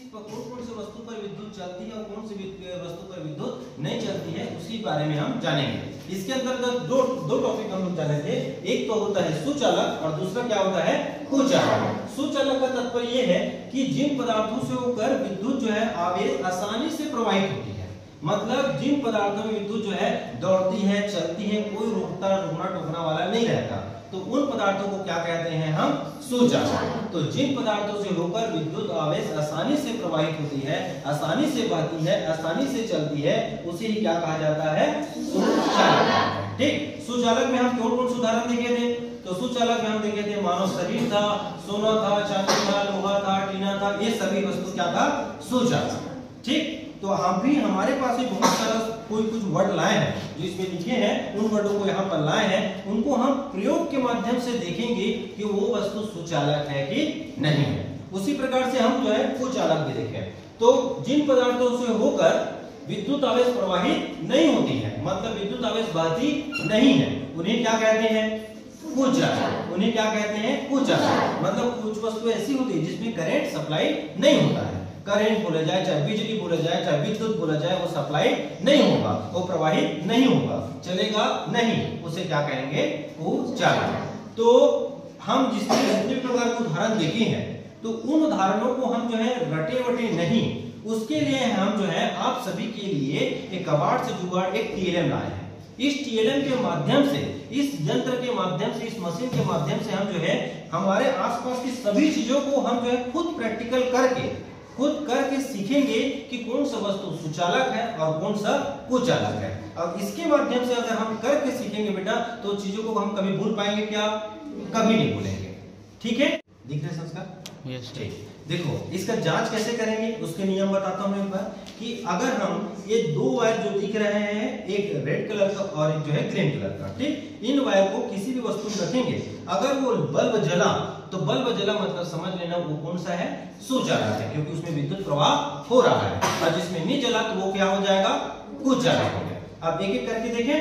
कौन कौन से वस्तु पर विद्युत चलती है और कौन सी वस्तु पर विद्युत नहीं चलती है, उसी बारे में हम जानेंगे। इसके अंतर्गत दो टॉपिक हम लोग जानेंगे। एक तो होता है सुचालक और दूसरा क्या होता है, कुचालक। सुचालक का तात्पर्य यह है कि जिन पदार्थों से होकर विद्युत जो है आवेश आसानी से प्रवाहित होती है, मतलब जिन पदार्थों में विद्युत जो है दौड़ती है, चलती है, कोई रोकना टोकना वाला नहीं रहता, तो उन पदार्थों को क्या कहते हैं हम, सुचालक। तो जिन पदार्थों से होकर विद्युत आवेश आसानी से प्रवाहित होती है, आसानी से बहती है, आसानी से चलती है, उसे ही क्या कहा जाता है, सुचालक। ठीक, सुचालक में हम कौन कौन से उदाहरण देखे थे, तो सुचालक में हम देखे थे मानव शरीर था, सोना था, चांदी था, लोहा था, टीना था, ये सभी वस्तु क्या था, सुचालक। ठीक, तो हम भी हमारे पास ही बहुत सारा कोई कुछ वर्ड लाए हैं जो इसमें लिखे हैं, उन वर्डों को यहाँ पर लाए हैं, उनको हम प्रयोग के माध्यम से देखेंगे कि वो वस्तु सुचालक है कि नहीं है। उसी प्रकार से हम जो है कुचालक भी देखें। तो जिन पदार्थों से होकर विद्युत आवेश प्रवाहित नहीं होती है, मतलब विद्युत आवेश बहती नहीं है, उन्हें क्या कहते हैं, कुचालक। उन्हें क्या कहते हैं, कुचालक। मतलब कुछ वस्तु ऐसी होती है जिसमें करंट सप्लाई नहीं होता है, करंट बोला जाए, चाहे बिजली बोला जाए, चाहे विद्युत बोला जाए, वो सप्लाई नहीं होगा, वो प्रवाहित नहीं होगा, चलेगा नहीं, उसे क्या कहेंगे, कुचालक। तो हम जितने प्रकार के उदाहरण देखे हैं, तो उन उदाहरणों को हम जो है रटे वटे नहीं, उसके लिए हम जो है आप सभी के लिए एक कबाड़ से जुगाड़ एक टीएलएम लाए हैं। इस टीएलएम के माध्यम से, इस यंत्र के माध्यम से, इस मशीन के माध्यम से हम जो है हमारे आसपास की सभी चीजों को हम जो है खुद प्रैक्टिकल करके सीखेंगे कि कौन सा वस्तु सुचालक है और कौन सा कुचालक है। अब इसके माध्यम से अगर हम करके सीखेंगे बेटा, तो चीजों को हम कभी भूल पाएंगे क्या, कभी नहीं भूलेंगे। ठीक है, दिख रहे संस्कार? यस। ठीक, देखो इसका जांच कैसे करेंगे, उसके नियम बताता हूं एक बार, कि अगर हम ये दो वायर जो दिख रहे हैं, एक रेड कलर का और एक जो है ग्रीन कलर का, ठीक, इन वायर को किसी भी वस्तु में रखेंगे, अगर वो बल्ब जला, तो बल्ब जला मतलब समझ लेना वो कौन सा है, सुचालक है, क्योंकि उसमें विद्युत प्रवाह हो रहा है। और जिसमें नहीं जला तो वो क्या हो जाएगा, कुचालक हो गया। अब एक एक करके देखें।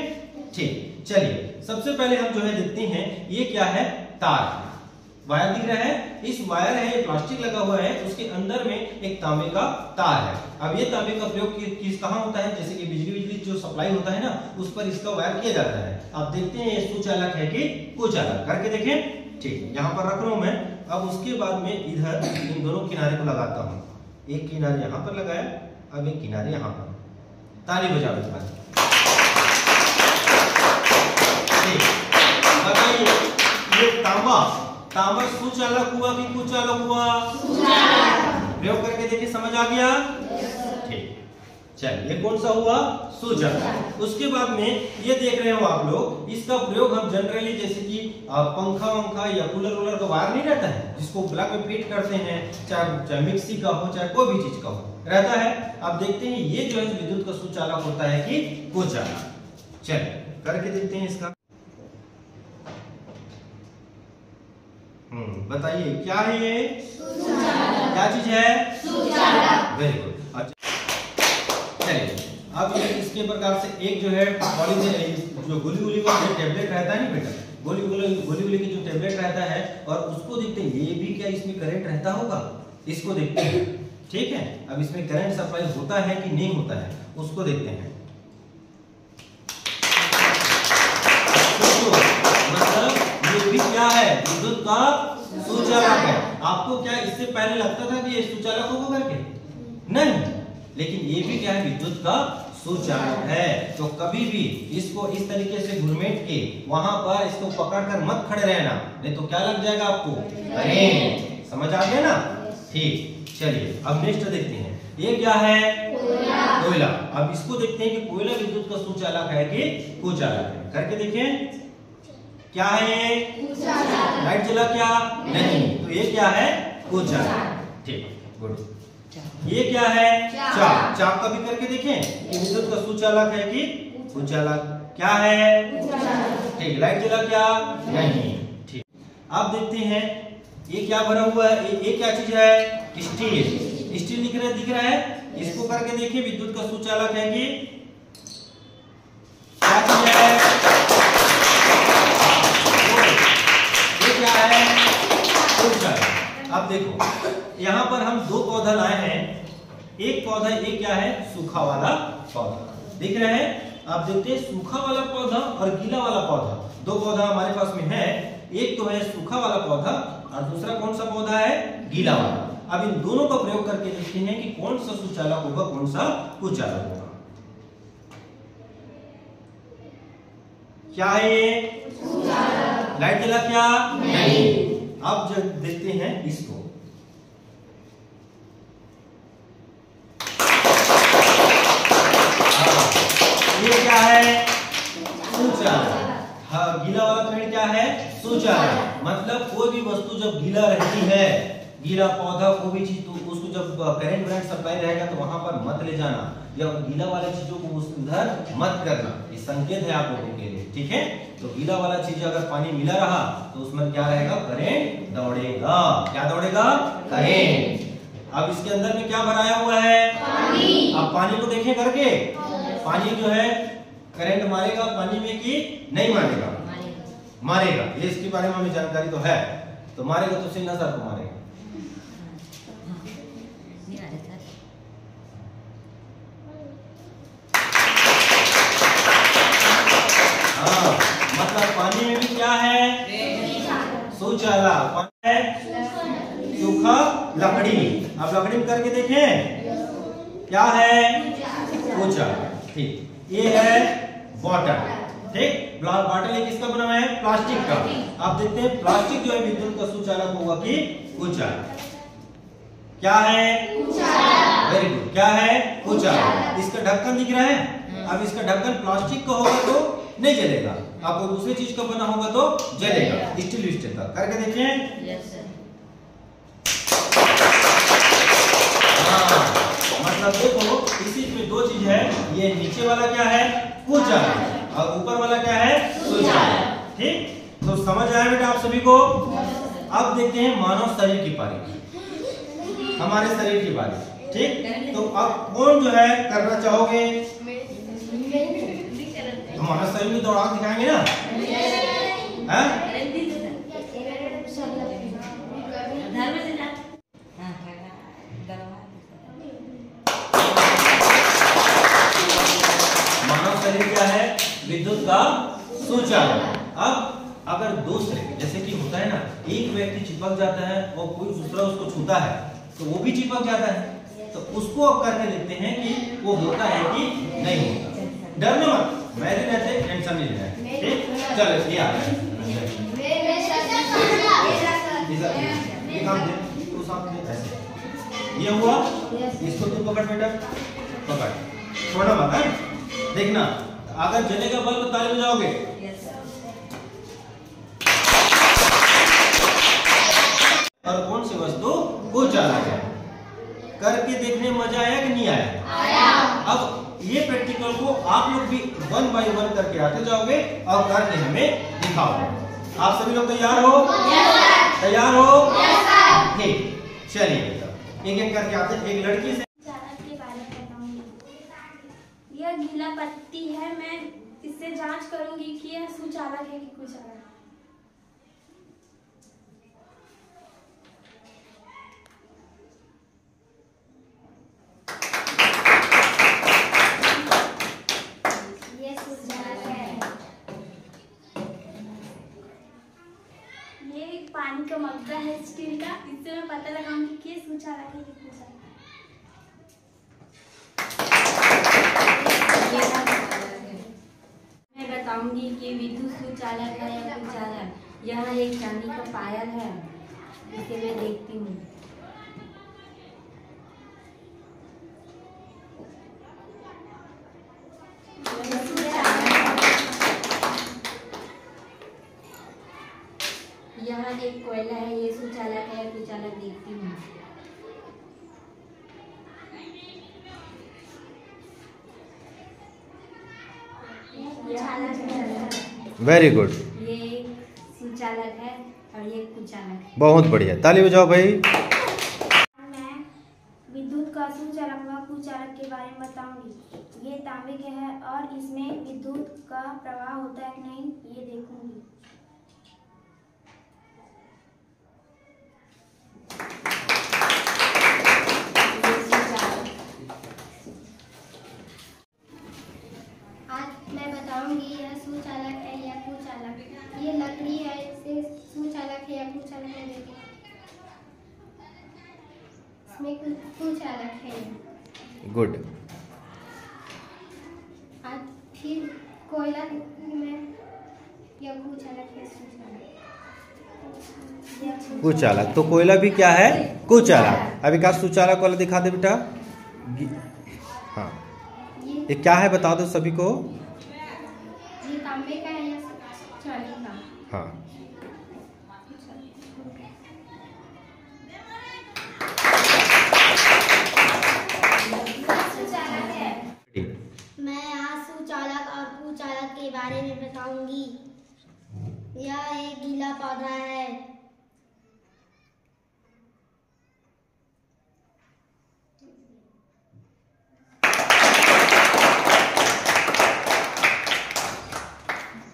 ठीक, चलिए सबसे पहले हम जो है देखते हैं, ये क्या है, तार, वायर दिख रहा है, इस वायर है, ये प्लास्टिक लगा हुआ है, उसके अंदर में एक तांबे का तार है। अब ये तांबे का प्रयोग किस कहां होता है, जैसे कि बिजली जो सप्लाई होता है ना, उस पर इसका वायर किया जाता है। अब देखते हैं ये सुचालक है कि कुचालक, करके देखें। ठीक, यहाँ पर रख रहा हूं मैं। अब उसके बाद में इधर इन दोनों किनारे को लगाता हूँ, एक किनारे यहाँ पर लगाया, अब एक किनारे यहाँ पर, ताली बजा बजा। बताइए ये तांबा सुचालक हुआ कि कुचालक हुआ, प्रयोग करके देखिए, समझ आ गया। ठीक, चलिए ये कौन सा हुआ, सुचालक। उसके बाद में ये देख रहे हो आप लोग, इसका प्रयोग हम जनरली जैसे कि पंखा वंखा या कूलर का वायर नहीं रहता है, जिसको प्लग में फिट करते हैं, चाहे मिक्सी का हो, चाहे कोई भी चीज का हो, रहता है। अब देखते हैं ये जो है विद्युत का सुचालक होता है कि कुचालक। चलिए करके देखते हैं इसका। बताइए क्या है ये, सुचालक। क्या चीज है, सुचालक। Very good. चलिए अब इसके प्रकार से एक जो है जो गोली का जो टेबलेट रहता है ना बेटा, गोली की जो टेबलेट रहता है, और उसको देखते हैं ये भी क्या इसमें करंट रहता होगा, इसको देखते हैं। ठीक है, अब इसमें करंट सप्लाई होता है कि नहीं होता है, उसको देखते हैं। मतलब ये भी क्या है, विद्युत का सुचालक है। आपको क्या इससे पहले लगता था कि ये सुचालक होगा करके? नहीं, लेकिन ये भी क्या है, विद्युत का सुचालक है। तो कभी भी इसको इस तरीके से घुरमेट के वहां पर इसको पकड़कर मत खड़े रहना, नहीं तो क्या लग जाएगा आपको, करंट। समझ आ गया ना? ठीक, चलिए अब नेक्स्ट देखते हैं, ये क्या है, कोयला। अब इसको देखते हैं कि कोयला विद्युत का सुचालक है कि कुचालक है, करके देखें। क्या है, कुचालक। लाइट जला क्या, नहीं, तो ये क्या है, कुचालक। ठीक, गुड। ये क्या है, चाप का भी करके देखें कि विद्युत का सुचालक है कि कुचालक। क्या है, ठीक, लाइट जला क्या, नहीं। ठीक, अब देखते हैं ये क्या भरा हुआ है, ये क्या चीज है, स्टील दिख रहा है, इसको करके देखिए, विद्युत का सुचालक है कि क्या चीज है, ये क्या है, कुचालक। अब देखो यहाँ पर हम दो पौधा लाए हैं। एक पौधा, एक क्या है, सूखा वाला पौधा, दिख रहे हैं। आप देखते हैं सूखा वाला पौधा और गीला वाला पौधा, दो पौधा हमारे पास में है। एक तो है सूखा वाला पौधा और दूसरा कौन सा पौधा है, गीला वाला। अब इन दोनों का प्रयोग करके देखते हैं कि कौन सा सुचालक होगा, कौन सा कुचालक होगा। क्या है ये, लाइट जला क्या, नहीं। अब जब देखते हैं इसको, ये क्या है, सुचालक। हाँ, गीला वाला पेड़ क्या है, सुचालक। मतलब कोई भी वस्तु जब गीला रहती है, गीला पौधा, कोई भी चीज, तो उसको जब करंट सप्लाई रहेगा तो वहां पर मत ले जाना, या गीला वाले चीजों को उधर मत करना। ये संकेत है आप लोगों के लिए, ठीक है। तो गीला वाला चीज अगर पानी मिला रहा तो उसमें क्या रहेगा, करंट दौड़ेगा। क्या दौड़ेगा, करंट। अब इसके अंदर में क्या भराया हुआ है, पानी। अब पानी को देखें करके, पानी जो है करंट मारेगा पानी में कि नहीं मारेगा, मारेगा। ये इसके बारे में हमें जानकारी तो है, तो मारेगा तो सिन्हा सर को मारेगा। हाँ, मतलब पानी में भी क्या है, सुचालक। पानी है सूखा लकड़ी। अब लकड़ी में करके देखें क्या है, कुचालक, ठीक। ये है बॉटल, ठीक। बॉटल एक किसका बना हुआ है, प्लास्टिक का। आप देखते हैं प्लास्टिक जो है विद्युत का सुचालक होगा कि कुचालक। क्या है, कुचालक। वेरी गुड, क्या है, कुचालक। इसका ढक्कन दिख रहा है। अब इसका ढक्कन प्लास्टिक का होगा तो नहीं जलेगा, आपको दूसरी चीज का बना होगा तो जलेगा। स्टील का करके देखिए। हाँ, मतलब देखो इसी में दो चीज है, ये नीचे वाला क्या है, कुचालक, और ऊपर वाला क्या है, सुचालक, ठीक। तो समझ आया बेटा आप सभी को। अब देखते हैं मानव शरीर की पारी, हमारे शरीर की बारी, ठीक। तो अब कौन जो है करना चाहोगे, हमारा शरीर में दौड़ान दिखाएंगे ना, मानव शरीर क्या है, विद्युत का सुचालक। अब अगर दूसरे, जैसे कि होता है ना, एक व्यक्ति चिपक जाता है और कोई दूसरा उसको छूता है तो वो भी चिपक जाता है, तो उसको अब करके देखते हैं कि वो होता है कि नहीं होता। डरना मत, मैं भी रहते टेंशन नहीं लेना है, ठीक। चलो ये आ रहा है, ये काम दे, तू सामने ऐसे, ये हुआ, इसको तू पकड़ बेटा, पकड़, छोड़ना मत है, देखना। अगर जलेगा बल्ब तो ताली बजाओगे। और कौन सी वस्तु कुचालक है, करके देखने में मजा आया कि नहीं आया? अब ये प्रैक्टिकल को आप लोग भी 1 बाय 1 करके आते जाओगे और करके हमें दिखाओगे। आप सभी लोग तैयार हो? तैयार हो? ठीक, चलिए बेटा एक एक करके आते हैं। एक लड़की से के बारे में बताऊंगी। यह गीला पत्ती है, मैं इससे जांच करूंगी कि यह सुचालक है कि कुचालक। पानी का मग्गा है स्टील का, इससे मैं पता लगाऊंगी कि ये सुचालक है कि कुचालक। मैं बताऊंगी कि विद्युत सुचालक है या कुचालक। यहाँ एक चांदी का पायल है, इसे मैं देखती हूँ। यहाँ एक कोयला है, ये सुचालक है या कुचालक, देखती हूँ। वेरी गुड, ये सुचालक है और ये कुचालक है। बहुत बढ़िया, ताली बजाओ भाई। मैं विद्युत का सुचालक व कुचालक के बारे में बताऊंगी। ये तांबे के है और इसमें विद्युत का प्रवाह होता है कि नहीं ये देखूंगी। कुचालक है देखो, इसमें कुचालक है। गुड। और फिर कोयला में यह कुचालक है, सुचालक। कुचालक, तो कोयला भी क्या है? कुचालक। अभी का सुचालक वाला दिखा दे बेटा। हाँ, ये क्या है बता दो सभी को। ये तांबे का है या चांदी का? हाँ, मैं यहाँ सुचालक और कुचालक के बारे में बताऊंगी। यह एक गीला पौधा है।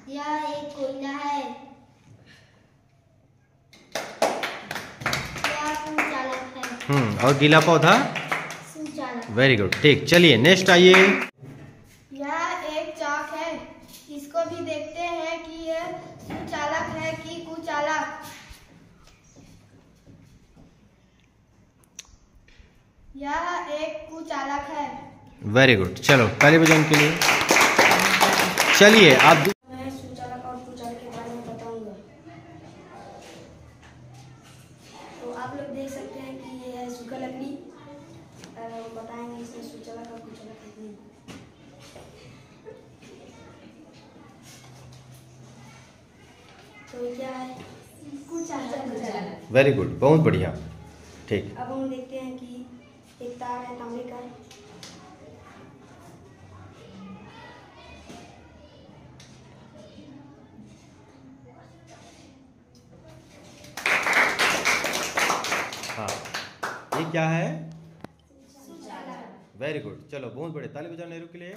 यह एक कोयला है। यह कुचालक है। और गीला पौधा? सुचालक। वेरी गुड, ठीक। चलिए नेक्स्ट आइए। यह एक चाक है। इसको भी देखते हैं कि यह सुचालक है कि कुचालक। यह एक कुचालक है। वेरी गुड, चलो ताली बजाओ उनके लिए। चलिए आप मैं सुचालक और कुचालक के बारे में बताऊंगा। तो आप लोग देख सकते हैं कि ये है सूखा लकड़ी। बताएंगे इसमें सुचालक और कुचालक है कि नहीं। तो ये क्या है? कुचालक। वेरी गुड, बहुत बढ़िया, ठीक। अब हम देखते हैं कि एक तार है तांबे का। हाँ, ये क्या है? वेरी गुड, चलो बहुत बड़े ताली बजाओ नेहरू के लिए।